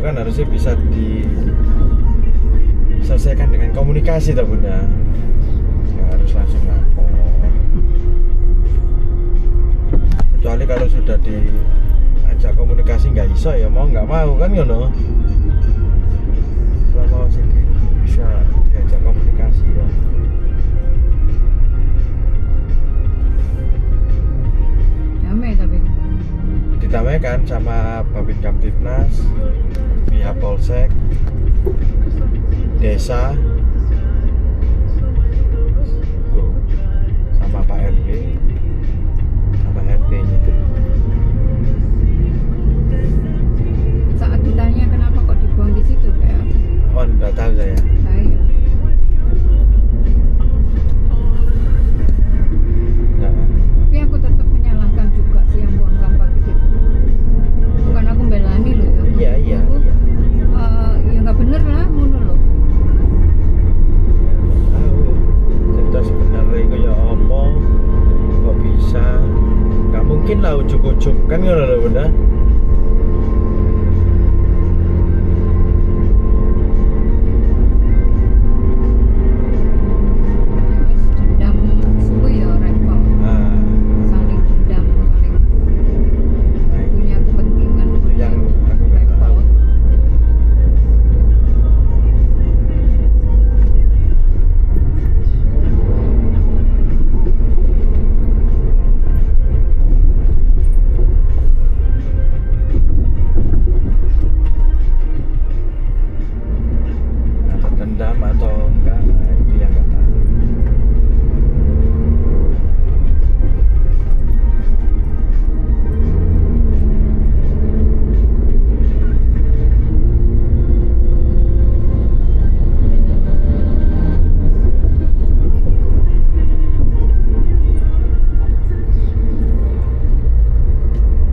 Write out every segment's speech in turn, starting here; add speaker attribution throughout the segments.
Speaker 1: kan harusnya bisa diselesaikan dengan komunikasi toh Bunda. Nggak harus langsung lapor. Kecuali kalau sudah diajak komunikasi nggak iso ya mau nggak mau kan ngono. Selama masih bisa diajak komunikasi ya.
Speaker 2: Damai tapi
Speaker 1: Ditamaikan sama Babin Kamtibnas, pihak Polsek, desa, tuh, sama Pak RW, sama RT-nya.
Speaker 2: saat ditanya kenapa kok dibuang di situ kayak
Speaker 1: Oh, enggak tahu saya.
Speaker 2: saya
Speaker 1: Nah,
Speaker 2: tapi aku tetap menyalahkan juga sih yang buang sampah di situ. Bukan aku belani loh ya.
Speaker 1: iya.
Speaker 2: Aku, ya nggak bener lah ngono loh.
Speaker 1: Tahu. Cerita sebenarnya itu ya apa? Kok bisa? Gak mungkin lah ujuk-ujuk kan ngono lho Bunda.
Speaker 2: Wis dendam suwe ya repot.
Speaker 1: Nah,
Speaker 2: Saling dendam, saling
Speaker 1: nah itu
Speaker 2: punya kepentingan.
Speaker 1: yang aku nggak tahu. Atau dendam atau enggak, nah itu yang nggak tahu.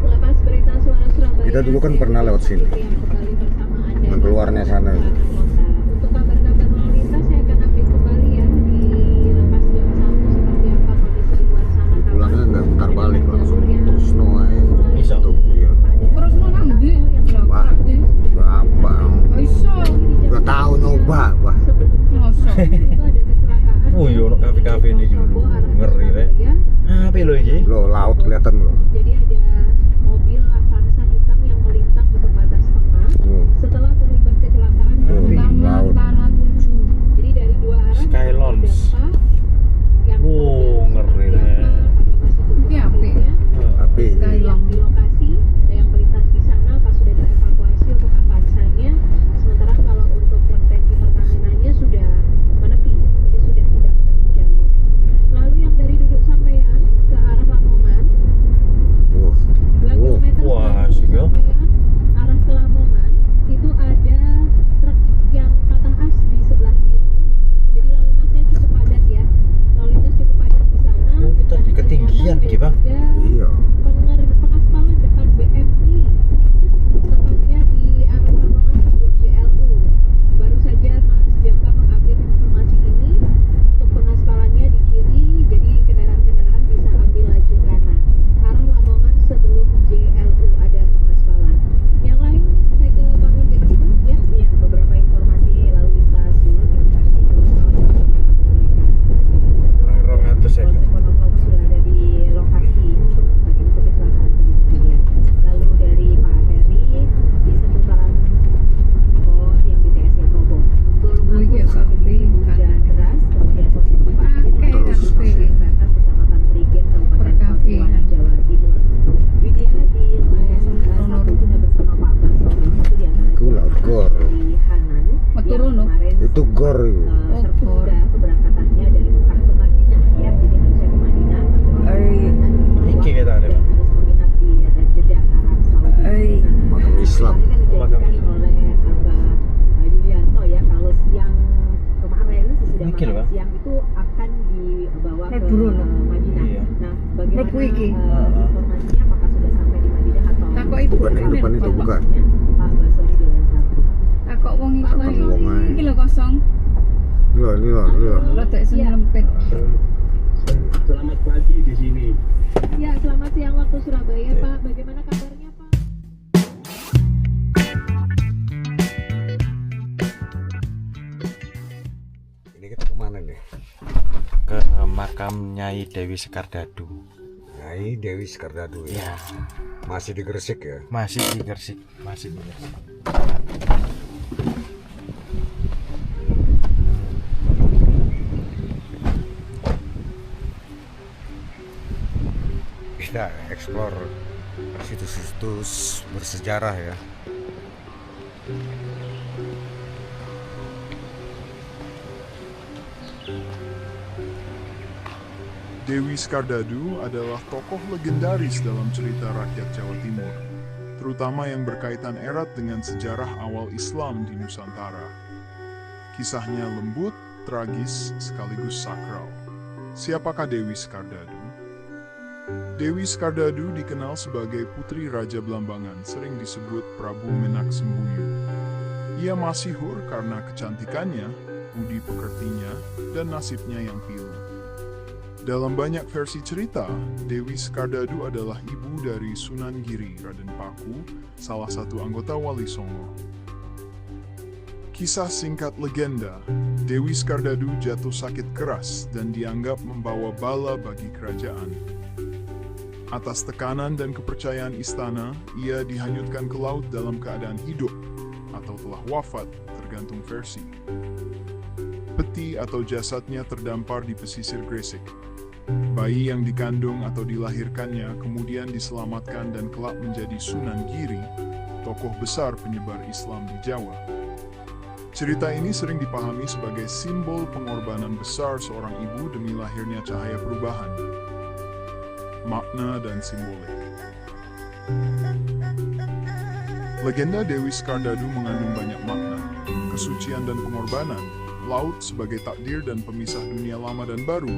Speaker 3: Lepas berita suara Surabaya.
Speaker 4: Kita dulu kan pernah lewat sini.
Speaker 3: Kembali bersama Anda.
Speaker 4: Yang keluarnya sana.
Speaker 3: Untuk kabar-kabar lalu lintas saya akan update kembali ya di lepas jam 1 seperti apa kondisi di luar sana.
Speaker 4: Pulangnya nggak putar balik langsung terus noai.
Speaker 1: Bisa.
Speaker 4: Tuh, iya.
Speaker 2: Terus mau nanti
Speaker 4: Wah.
Speaker 2: lagi.
Speaker 4: Berapa?
Speaker 2: Iso.
Speaker 4: Udah tahu nyoba, wah.
Speaker 2: Masa.
Speaker 3: Itu ada kecelakaan.
Speaker 1: Oh iya, ono kafe-kafe ini dulu. Ngeri rek. Apa lo iki?
Speaker 4: Lo laut kelihatan lo.
Speaker 3: Jadi ada mobil Avanza hitam yang melintang di pembatas tengah setelah terlibat kecelakaan di
Speaker 1: Tapi
Speaker 4: laut.
Speaker 2: Tanah 7.
Speaker 3: Jadi dari dua arah
Speaker 1: Sky Lounge.
Speaker 3: dampak yang
Speaker 1: Oh, ngeri,
Speaker 3: Kami
Speaker 1: Ren.
Speaker 3: masih tunggu
Speaker 2: Ini apa ya?
Speaker 3: update-nya.
Speaker 4: Tapi
Speaker 3: Ada yang di lokasi, ada yang melintas di sana, pas sudah dievakuasi untuk Avanzanya. Sementara kalau untuk yang tangki Pertaminanya sudah menepi, jadi sudah tidak mengganggu jalur. Lalu yang dari Duduk Sampean ke arah Lamongan, 2
Speaker 4: Oh.
Speaker 3: km
Speaker 1: Wah,
Speaker 3: setelah
Speaker 1: asik ya.
Speaker 3: Duduk Sampean, arah ke Lamongan, itu ada truk yang patah as di sebelah kiri. Jadi lalu lintasnya cukup padat ya. Lalu lintas cukup padat di sana.
Speaker 1: Oh, kita di
Speaker 3: Dan
Speaker 1: ketinggian
Speaker 3: ternyata
Speaker 1: nih, Bang.
Speaker 3: ada
Speaker 4: iya.
Speaker 3: pengaspalan depan BMI, tepatnya di arah Lamongan sebelum JLU. Baru saja Mas Jaka mengupdate informasi ini untuk pengaspalannya di kiri, jadi kendaraan-kendaraan bisa ambil laju kanan. Arah Lamongan sebelum JLU ada pengaspalan. Yang lain saya ke Bang Warga juga ya. Iya, beberapa informasi lalu lintas dulu informasi
Speaker 1: Rong atus ya.
Speaker 3: Polsek Wonokromo sudah ada di lokasi bagi untuk kecelakaan tadi mungkin ya. Lalu dari Pak Heri di seputaran yang BTS ya Kobo.
Speaker 2: Oh iya, Kak,
Speaker 3: Hujan deras, kemudian posisi Pak Heri
Speaker 2: Pakai
Speaker 3: terus
Speaker 2: HP.
Speaker 3: batas Kecamatan Prigen, Kabupaten
Speaker 2: Perkafe.
Speaker 3: Pamulang, Jawa Timur. Widya di line satu kita bersama Pak Basomi, satu di antara
Speaker 4: Itu laut gor.
Speaker 3: di Hanan
Speaker 2: Meturu,
Speaker 3: yang
Speaker 2: no?
Speaker 3: kemarin
Speaker 4: Itu gor itu.
Speaker 3: tertunda keberangkatannya dari Mekah ke Madinah ya, jadi harusnya ke Madinah
Speaker 1: Iki kita ada,
Speaker 3: dan
Speaker 1: Bang.
Speaker 3: harus menginap di Jeddah Arab Saudi. Nah,
Speaker 4: Makam Islam.
Speaker 3: kemarin kan
Speaker 1: Makam
Speaker 3: dijanjikan oleh Abah Yulianto ya kalau siang kemarin sesudah
Speaker 1: Iki loh,
Speaker 3: makan
Speaker 1: Bang.
Speaker 3: siang itu akan dibawa ke
Speaker 2: Mlebu no?
Speaker 3: Madinah.
Speaker 1: Iya.
Speaker 3: Nah, bagaimana
Speaker 2: Mlebu iki?
Speaker 3: informasinya apakah sudah sampai di Madinah atau
Speaker 2: Takok ibu.
Speaker 4: Bukan yang depan itu, bukan.
Speaker 3: Pak Basori di line 1.
Speaker 2: Takok wong iku
Speaker 4: Takok
Speaker 2: ae.
Speaker 4: wong ae.
Speaker 2: Iki lho kosong.
Speaker 4: Ini loh.
Speaker 2: Rada iso
Speaker 3: Iya.
Speaker 2: nyelempit.
Speaker 5: Selamat pagi di sini.
Speaker 3: Ya, selamat siang waktu Surabaya, Pak. Bagaimana kabarnya, Pak?
Speaker 4: ini?
Speaker 1: Ke makam Nyai Dewi Sekardadu.
Speaker 4: Nyai Dewi Sekardadu ya.
Speaker 1: Ya,
Speaker 4: Masih di Gresik ya.
Speaker 1: masih di Gresik.
Speaker 4: Kita eksplor situs-situs bersejarah ya.
Speaker 6: Dewi Sekardadu adalah tokoh legendaris dalam cerita rakyat Jawa Timur, terutama yang berkaitan erat dengan sejarah awal Islam di Nusantara. Kisahnya lembut, tragis, sekaligus sakral. Siapakah Dewi Sekardadu? Dewi Sekardadu dikenal sebagai putri Raja Blambangan, sering disebut Prabu Menak Sembuyu. Ia masyhur karena kecantikannya, budi pekertinya, dan nasibnya yang pilu. Dalam banyak versi cerita, Dewi Sekardadu adalah ibu dari Sunan Giri, Raden Paku, salah satu anggota Wali Songo. Kisah singkat legenda, Dewi Sekardadu jatuh sakit keras dan dianggap membawa bala bagi kerajaan. Atas tekanan dan kepercayaan istana, ia dihanyutkan ke laut dalam keadaan hidup atau telah wafat, tergantung versi. Peti atau jasadnya terdampar di pesisir Gresik. Bayi yang dikandung atau dilahirkannya kemudian diselamatkan dan kelak menjadi Sunan Giri, tokoh besar penyebar Islam di Jawa. Cerita ini sering dipahami sebagai simbol pengorbanan besar seorang ibu demi lahirnya cahaya perubahan. Makna dan simbolik. Legenda Dewi Sekardadu mengandung banyak makna, kesucian dan pengorbanan, laut sebagai takdir dan pemisah dunia lama dan baru,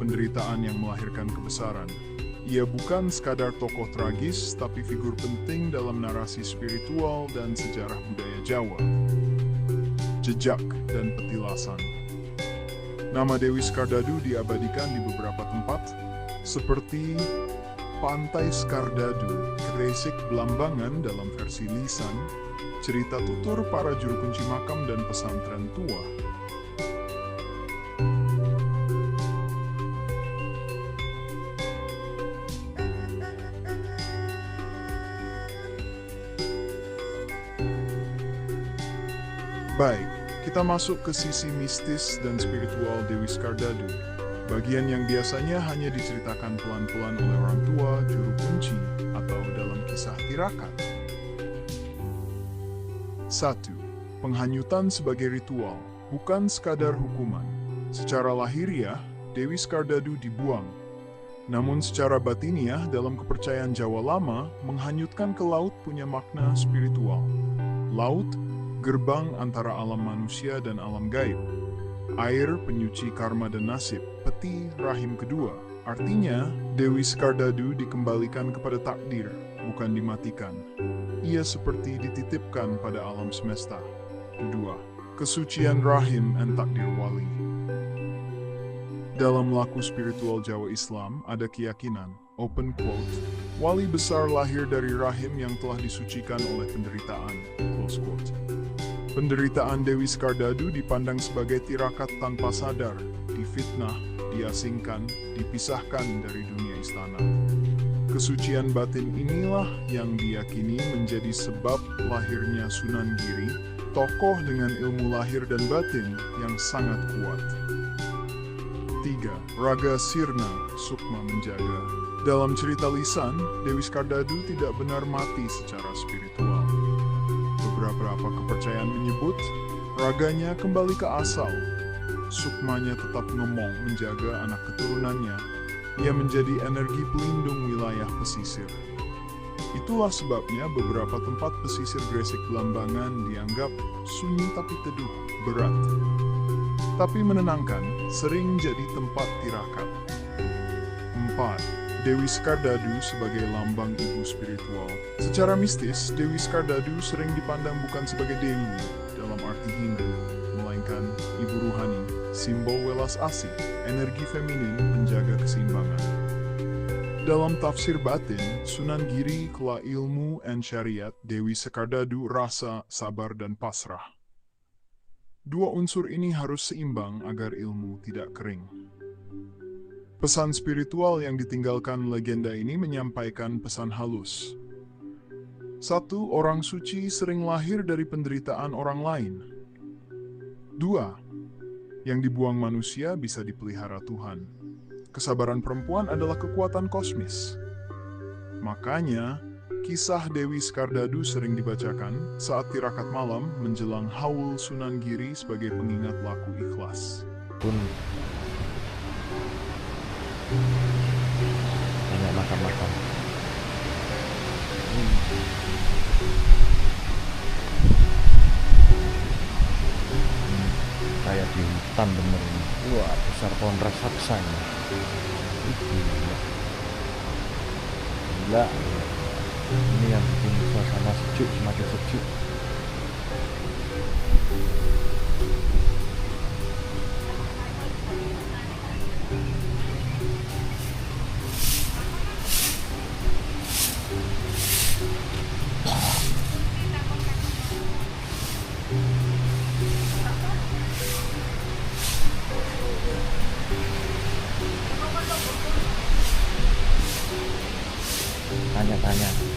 Speaker 6: penderitaan yang melahirkan kebesaran. Ia bukan sekadar tokoh tragis, tapi figur penting dalam narasi spiritual dan sejarah budaya Jawa. Jejak dan petilasan. Nama Dewi Sekardadu diabadikan di beberapa tempat, seperti Pantai Sekardadu, Gresik, Blambangan dalam versi lisan, cerita tutur para juru kunci makam dan pesantren tua. Baik, kita masuk ke sisi mistis dan spiritual Dewi Sekardadu, bagian yang biasanya hanya diceritakan pelan-pelan oleh orang tua, juru kunci, atau dalam kisah tirakat. 1. Penghanyutan sebagai ritual, bukan sekadar hukuman. Secara lahiriah, Dewi Sekardadu dibuang. Namun secara batiniah, dalam kepercayaan Jawa lama, menghanyutkan ke laut punya makna spiritual. Laut, gerbang antara alam manusia dan alam gaib. Air, penyuci karma dan nasib. Peti, rahim kedua. Artinya, Dewi Sekardadu dikembalikan kepada takdir, bukan dimatikan. Ia seperti dititipkan pada alam semesta. 2. Kesucian rahim dan takdir wali. Dalam laku spiritual Jawa Islam, ada keyakinan, open quote, wali besar lahir dari rahim yang telah disucikan oleh penderitaan, close quote. Penderitaan Dewi Sekardadu dipandang sebagai tirakat tanpa sadar, difitnah, diasingkan, dipisahkan dari dunia istana. Kesucian batin inilah yang diyakini menjadi sebab lahirnya Sunan Giri, tokoh dengan ilmu lahir dan batin yang sangat kuat. 3. Raga Sirna, Sukma menjaga. Dalam cerita lisan, Dewi Sekardadu tidak benar mati secara spiritual. Beberapa kepercayaan menyebut, raganya kembali ke asal. Sukmanya tetap ngomong menjaga anak keturunannya. Ia menjadi energi pelindung wilayah pesisir. Itulah sebabnya beberapa tempat pesisir Gresik Blambangan dianggap sunyi tapi teduh, berat. Tapi menenangkan, sering jadi tempat tirakat. 4. Dewi Sekardadu sebagai lambang ibu spiritual. Secara mistis, Dewi Sekardadu sering dipandang bukan sebagai dewi dalam arti Hindu, melainkan ibu ruhani, simbol welas asih, energi feminin menjaga keseimbangan. Dalam tafsir batin, Sunan Giri kela ilmu dan syariat, Dewi Sekardadu rasa, sabar dan pasrah. Dua unsur ini harus seimbang agar ilmu tidak kering. Pesan spiritual yang ditinggalkan legenda ini menyampaikan pesan halus. 1. Orang suci sering lahir dari penderitaan orang lain. 2. Yang dibuang manusia bisa dipelihara Tuhan. Kesabaran perempuan adalah kekuatan kosmis. Makanya, kisah Dewi Skardadu sering dibacakan saat tirakat malam menjelang Haul Sunan Giri sebagai pengingat laku ikhlas.
Speaker 1: Pun banyak makan-makan. Kayak di hutan bener ini. Wah, besar pohon raksasa ini. Gila. Ini yang bikin suasana sejuk, semakin sejuk. Tanya-tanya.